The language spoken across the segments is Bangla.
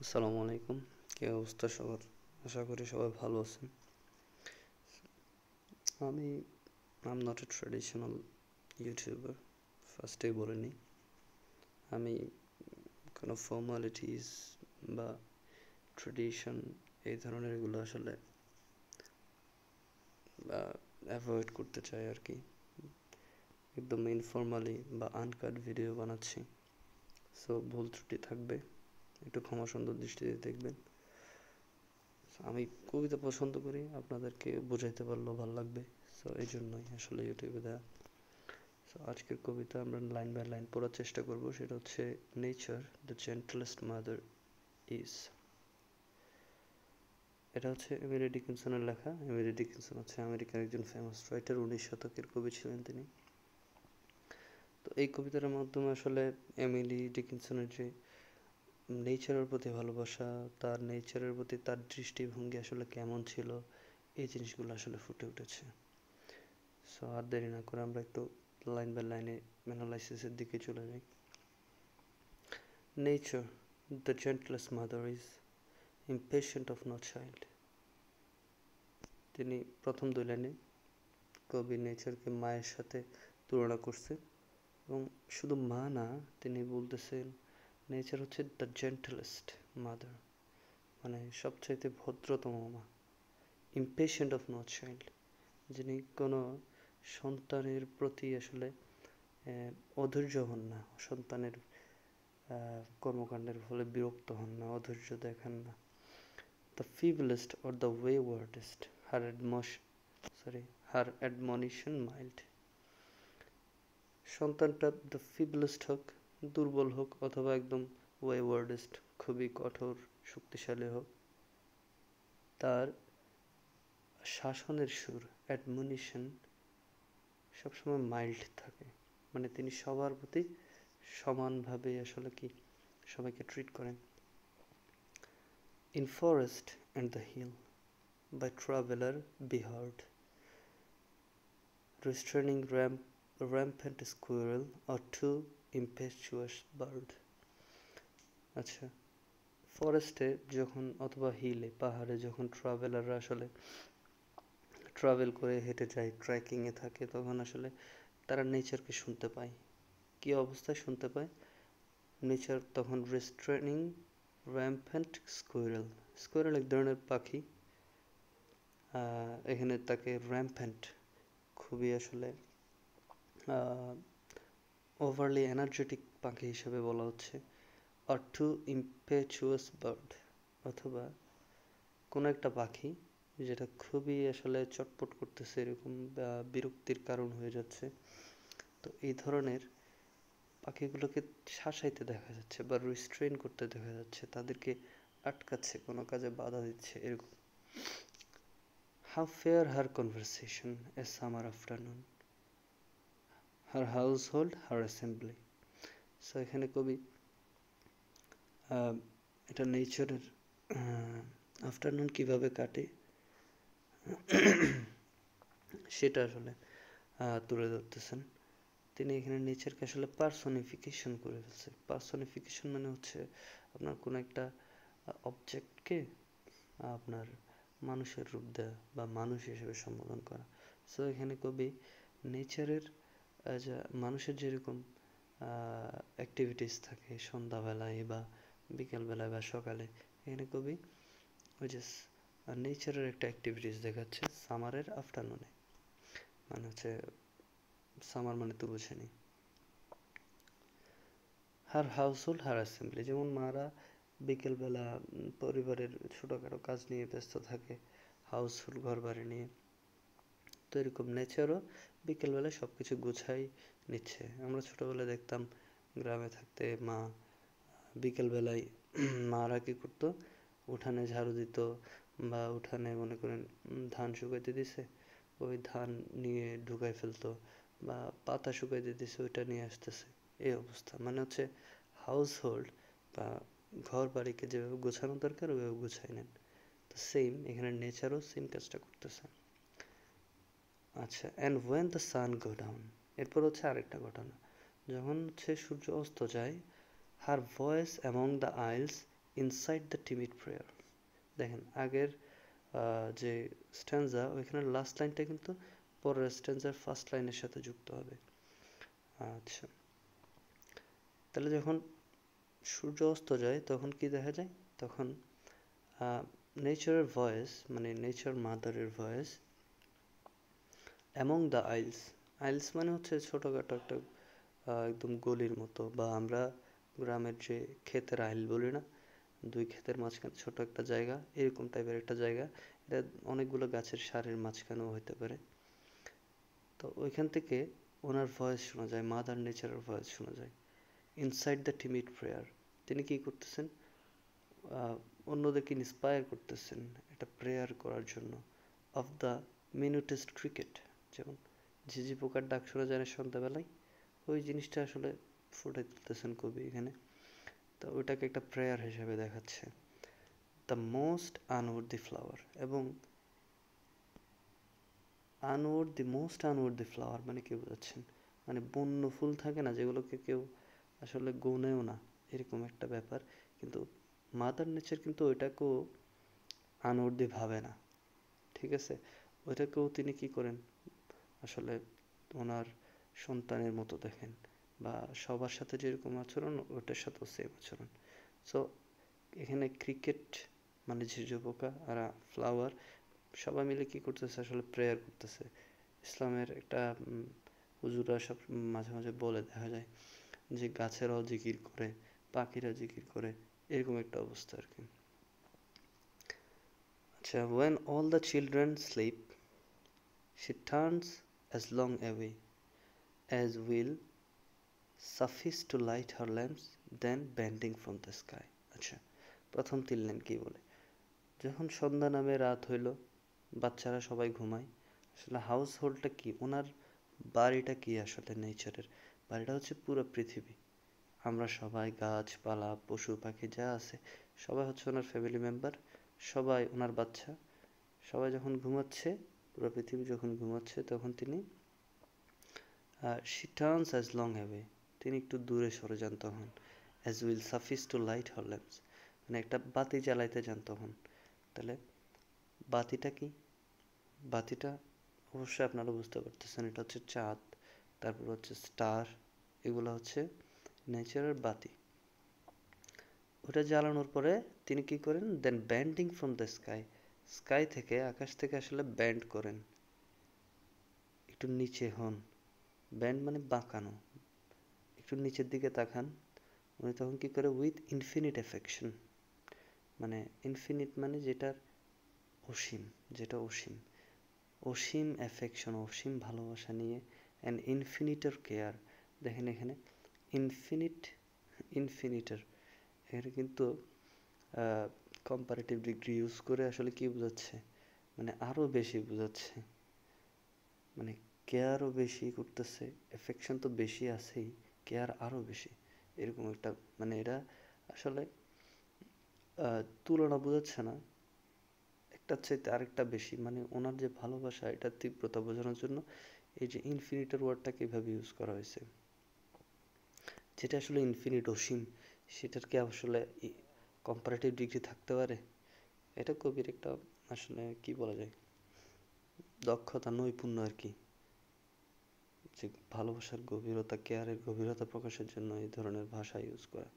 আসসালামু আলাইকুম। কি অবস্থা সবার? আশা করি সবাই ভালো আছেন। আমি I am not a traditional YouTuber, ফার্স্টেই বলে নিই। আমি কোনো ফর্মালিটিস বা ট্রেডিশন এই ধরনের এগুলো আসলে অ্যাভয়েড করতে চাই আর কি। একদম ইনফর্মালি বা আনকাট ভিডিও বানাচ্ছি, সো ভুল ত্রুটি থাকবে, একটু ক্ষমা সুন্দর দৃষ্টিতে দেখবেন। আমি কবিতা পছন্দ করি, আপনাদেরকে বোঝাইতে পারলেও ভালো লাগবে, সো এই জন্যই আসলে ইউটিউবে দেওয়া। সো আজকের কবিতা আমরা লাইন বাই লাইন পড়ার চেষ্টা করব। সেটা হচ্ছে নেচার দ্য জেন্টলেস্ট মাদার ইজ। এটা হচ্ছে এমিলি ডিকিনসনের লেখা। এমিলি ডিকিনসন হচ্ছে আমেরিকার একজন ফেমাস রাইটার, 19 শতকের কবি ছিলেন তিনি। তো এই কবিতার মাধ্যমে আসলে এমিলি ডিকিনসনের যে নেচারের প্রতি ভালোবাসা, তার নেচারের প্রতি তার দৃষ্টিভঙ্গি আসলে কেমন ছিল, এই জিনিসগুলো আসলে ফুটে উঠেছে। সো আর দেরি না করে আমরা একটু লাইন বাই লাইনে অ্যানালাইসিসের দিকে চলে যাই। Nature the জেন্টলেস্ট mother is impatient of no child। তিনি প্রথম দুই লাইনে কবি নেচারকে মায়ের সাথে তুলনা করছে, এবং শুধু মা না, তিনি বলতেছেন নেচার হচ্ছে দ্য জেন্টলেস্ট মাদার, মানে সবচাইতে ভদ্রতম মা। ইম্পেশেন্ট অফ নো চাইল্ড, যিনি কোনো সন্তানের প্রতি আসলে অধৈর্য হন না, সন্তানের কর্মকাণ্ডের ফলে বিরক্ত হন না, অধৈর্য দেখান না। The feeblest or the waywardest, her admonition mild। সন্তানটা the feeblest হোক, দুর্বল হোক, অথবা একদম waywardest, খুবই কঠোর শক্তিশালী হোক, তার শাসনের সুর admonition সবসময় মাইল্ড থাকে। মানে তিনি সবার প্রতি সমানভাবে আসলে কি সবাইকে ট্রিট করেন। In forest and the hill by traveler be heard, restraining rampant squirrel or too impetuous bird। আচ্ছা, ফরেস্টে যখন অথবা হিলে পাহাড়ে যখন ট্রাভেলাররা আসলে ট্রাভেল করে হেঁটে যায়, ট্রেকিংয়ে থাকে, তখন আসলে তারা নেচারকে শুনতে পায়। কী অবস্থায় শুনতে পায়? নেচার তখন রেস্ট্রেনিং র্যাম্পেন্ট স্কুইরেল, স্কুইরেল এক ধরনের পাখি, এখানে তাকে র্যাম্পেন্ট, খুবই আসলে ওভারলি এনার্জেটিক পাখি হিসেবে বলা হচ্ছে। আর টু ইম্পেচুয়াস বার্ড, অথবা কোনো একটা পাখি যেটা খুবই আসলে চটপট করতেছে, এরকম বিরক্তির কারণ হয়ে যাচ্ছে। তো এই ধরনের পাখিগুলোকে শাসাইতে দেখা যাচ্ছে বা রিস্ট্রেন করতে দেখা যাচ্ছে, তাদেরকে আটকাচ্ছে, কোনো কাজে বাধা দিচ্ছে, এরকম। How fair her conversation a summer afternoon, her household her assembly। So এখানে কবি এটা নেচারের আফটারনুন কিভাবে কাটে সেটা আসলে তুলে ধরতেছেন তিনি। এখানে নেচারকে আসলে পার্সনিফিকেশন করে ফেলছে। পার্সনিফিকেশন মানে হচ্ছে আপনার কোনো একটা অবজেক্টকে আপনার মানুষের রূপ দেওয়া বা মানুষ হিসেবে সম্বোধন করা। সো এখানে কবি নেচারের মানুষের যেরকম অ্যাক্টিভিটিস থাকে সন্ধ্যাবেলায় বা বিকেলবেলায় বা সকালে, এখানে কবি ওই যে নেচারের একটা অ্যাক্টিভিটিস দেখাচ্ছে সামারের আফটারনুনে। মানে হচ্ছে সামার মানে তো বুঝেনি। হার হাউসহোল্ড হার অ্যাসেম্বলি, যেমন মারা বিকেলবেলা পরিবারের ছোটোখাটো কাজ নিয়ে ব্যস্ত থাকে, হাউসহোল্ড ঘর বাড়ি নিয়ে, তো এরকম নেচারও বিকেলবেলায় সব কিছু গুছাই নিচ্ছে। আমরা ছোটোবেলায় দেখতাম গ্রামে থাকতে মা বিকেলবেলায় মারা কী করতো, উঠানে ঝাড়ু দিত, বা উঠানে মনে করেন ধান শুকাইতে দিছে, ওই ধান নিয়ে ঢুকাই ফেলতো, বা পাতা শুকাইতে দিছে ওইটা নিয়ে আসতেছে, এই অবস্থা। মানে হচ্ছে হাউস হোল্ড বা ঘর বাড়িকে যেভাবে গোছানো দরকার ওইভাবে গুছাই নেন। তো সেম এখানে নেচারও সেম কাজটা করতেছে। আচ্ছা, and when the sun go down, এরপর হচ্ছে আরেকটা ঘটনা, যখন হচ্ছে সূর্য অস্ত যায়, her voice among the isles inside the timid prayer. দেখেন আগের যে স্ট্যান্সা ওইখানে লাস্ট লাইনটা কিন্তু পরের স্ট্যান্সার ফার্স্ট লাইনের সাথে যুক্ত হবে। আচ্ছা, তাহলে যখন সূর্য অস্ত যায় তখন কি দেখা যায়? তখন নেচারের ভয়েস, মানে নেচার মাদারের voice among the isles. Isles মানে হচ্ছে ছোটোখাটো একটা একদম গলির মতো, বা আমরা গ্রামের যে ক্ষেতের আইল বলি না, দুই ক্ষেতের মাঝখানে ছোট একটা জায়গা, এরকম টাইপের একটা জায়গা, এটা অনেকগুলো গাছের সারির মাঝখানেও হতে পারে। তো ওইখান থেকে ওনার ভয়েস শোনা যায়, মাদার নেচারের ভয়েস শোনা যায় ইনসাইড দ্য টিমিড প্রেয়ার। তিনি কি করতেছেন? অন্যদেরকে ইন্সপায়ার করতেছেন এটা প্রেয়ার করার জন্য। অফ দ্য মিনুটেস্ট ক্রিকেট, যেমন ঝিঝি পোকার ডাক শোনা যায় না সন্ধ্যাবেলায়, ওই জিনিসটা আসলে ফুটে তুলতেছেন কবি এখানে। তো ওইটাকে একটা প্রেয়ার হিসেবে দেখাচ্ছে। দ্য মোস্ট আনওয়ার্দি ফ্লাওয়ার, এবং আনওয়ার্দি, মোস্ট আনওয়ার্দি ফ্লাওয়ার মানে কি বোঝাচ্ছেন? মানে বন্য ফুল থাকে না যেগুলোকে কেউ আসলে গোনেও না, এরকম একটা ব্যাপার। কিন্তু মাদার নেচার কিন্তু ওইটাকেও আনওয়ার্দি ভাবে না, ঠিক আছে? ওইটাকেও তিনি কি করেন? আসলে ওনার সন্তানের মতো দেখেন, বা সবার সাথে যেরকম আচরণ ওটার সাথেও সেম আচরণ। সো এখানে ক্রিকেট মানে ঝিঝি পোকা আর ফ্লাওয়ার সবাই মিলে কি করতেছে? আসলে প্রেয়ার করতেছে। ইসলামের একটা হুজুরা সব মাঝে মাঝে বলে দেখা যায় যে গাছেরাও জিকির করে, পাখিরা জিকির করে, এরকম একটা অবস্থা আর কি। আচ্ছা, when all the children sleep she turns as long away as will suffice to light her lamps then bending from the sky. আচ্ছা, প্রথম তিন লাইন কি বলে? যখন সন্ধ্যা নামে, রাত হইল, বাচ্চারা সবাই ঘুমায়। আসলে হাউস হোল্ডটা কি? ওনার বাড়িটা কি আসলে? নেচারের বাড়িটা হচ্ছে পুরো পৃথিবী। আমরা সবাই, গাছপালা, পশু পাখি যা আছে সবাই হচ্ছে ওনার ফ্যামিলি মেম্বার, সবাই ওনার বাচ্চা। সবাই যখন ঘুমাচ্ছে, পুরো পৃথিবী যখন ঘুমাচ্ছে, তখন তিনি she turns as long away, তিনি একটু দূরে সরে যান তখন। as will suffice to light her lamps, মানে একটা বাতি জ্বালাইতে যান তখন। তাহলে বাতিটা কি? বাতিটা অবশ্যই আপনারা বুঝতে পারতেছেন, এটা হচ্ছে চাঁদ, তারপর হচ্ছে স্টার, এগুলো হচ্ছে নেচারের বাতি। ওটা জ্বালানোর পরে তিনি কি করেন? Then bending from the sky, sky থেকে, আকাশ থেকে আসলে ব্যান্ড করেন, একটু নিচে হন। ব্যান্ড মানে বাঁকানো, একটু নিচের দিকে তাকান। উনি তখন কি করে? উইথ ইনফিনিট অ্যাফেকশন, মানে ইনফিনিট মানে যেটার অসীম, যেটা অসীম, অসীম অ্যাফেকশন, অসীম ভালোবাসা নিয়ে, অ্যান্ড ইনফিনিটার কেয়ার। দেখেন এখানে ইনফিনিট, ইনফিনিটার, এখানে কিন্তু কম্পারেটিভ ডিগ্রি ইউজ করে আসলে কি বোঝাচ্ছে? মানে আরও বেশি বোঝাচ্ছে, মানে কেয়ারও বেশি করতেছে, এফেকশন তো বেশি আছেই, কেয়ার আরও বেশি, এরকম একটা, মানে এটা আসলে তুলনা বোঝাচ্ছে না, একটার চাইতে আরেকটা বেশি, মানে ওনার যে ভালোবাসা এটার তীব্রতা বোঝানোর জন্য এই যে ইনফিনিটার ওয়ার্ডটা কীভাবে ইউজ করা হয়েছে। যেটা আসলে ইনফিনিট, অসীম, সেটার কি আসলে কম্পারেটিভ ডিগ্রি থাকতে পারে? এটা কবির একটা আসলে কি বলা যায়, দক্ষতা, নৈপুণ্য আর কি, যে ভালোবাসার গভীরতা, কেয়ারের গভীরতা প্রকাশের জন্য এই ধরনের ভাষা ইউজ করা।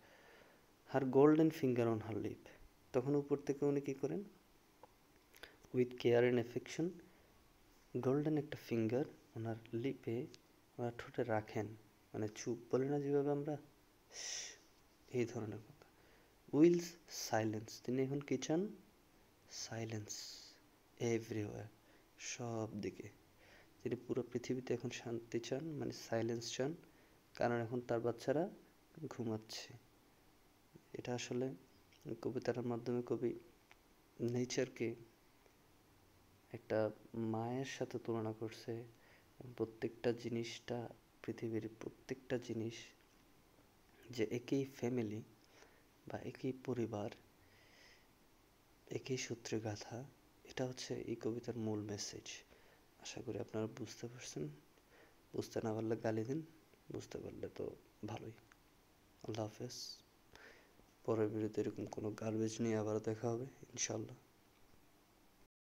Her golden finger on her lip, তখন উপর থেকে উনি কি করেন? With care and affection, golden একটা ফিঙ্গার ওনার লিপে, ওনার ঠোঁটে রাখেন, মানে চুপ বলে না যেভাবে আমরা, এই ধরনের কথা। উইলস সাইলেন্স, তিনি এখন কি চান? সাইলেন্স এভরিওয়্যার, সব দিকে। তিনি পুরো পৃথিবীতে এখন শান্তি চান, মানে সাইলেন্স চান, কারণ এখন তার বাচ্চারা ঘুমাচ্ছে। এটা আসলে কবিতার মাধ্যমে কবি নেচারকে একটা মায়ের সাথে তুলনা করছে। প্রত্যেকটা জিনিসটা, পৃথিবীর প্রত্যেকটা জিনিস যে একই ফ্যামিলি বা একই পরিবার, একই সূত্রে গাঁথা, এটা হচ্ছে এই কবিতার মূল মেসেজ। আশা করি আপনারা বুঝতে পারছেন। বুঝতে না পারলে গালি দিন, বুঝতে পারলে তো ভালোই। আল্লাহ হাফেজ। পরের ভিডিওতে এরকম কোনো গার্বেজ নিয়ে আবার দেখা হবে ইনশাল্লাহ।